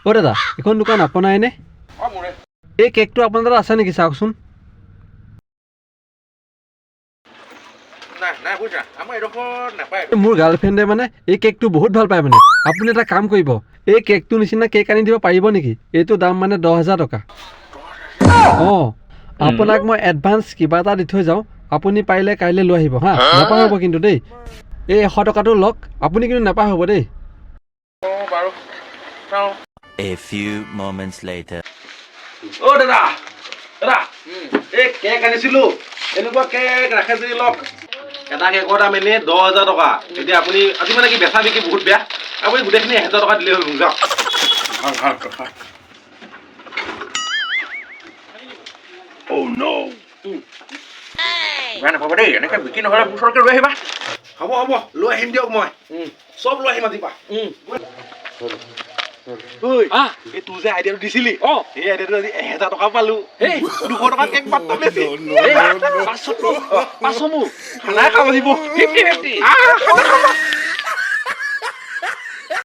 অ' দাদা এখন দোকান আপোনাৰনে? এই কেকটো আপোনাৰ তাত আছে নেকি চাওকচোন। মোৰ গাৰ্লফ্ৰেণ্ডে মানে এই কেকটো বহুত ভাল পায় মানে। আপুনি এটা কাম কৰিব, এই কেকটো নিচিনা কেক আনি দিব পাৰিব নেকি? এইটো দাম মানে 10,000 টকা। অঁ আপোনাক মই এডভান্স কিবা এটা দি থৈ যাওঁ, আপুনি পাৰিলে কাইলৈ লৈ আহিব হা। নাপাহৰিব কিন্তু দেই। এই 100 টকাটো লওক, আপুনি কিন্তু নাপাহৰিব দেই। A few moments later. অ' দাদা দাদা এই কেক আনিছিলোঁ, এনেকুৱা কেক ৰাখে যদি লওক। এটা কেকৰ দাম এনেই 10,000 টকা। এতিয়া আপুনি আজি মানে কি বেচা বিক্ৰী বহুত বেয়া, আপুনি গোটেইখিনি 1,000 টকা দিলেই হ'ল মোক যাওক। নাপাব দেই, এনেকৈ বিক্ৰী নহ'লে ওচৰকে লৈ আহিবা। হ'ব হ'ব লৈ আহিম দিয়ক, মই চব লৈ আহিম আজিৰ পৰা। এই তোৰ যে আইডিয়াটো দিছিলি, এই আইডিয়াটো আজি 1,000 টকা পালো। 200 টকা কেক মাত্ৰ বেছি। 500 মোৰ খানাই খাব লাগিব। 50-50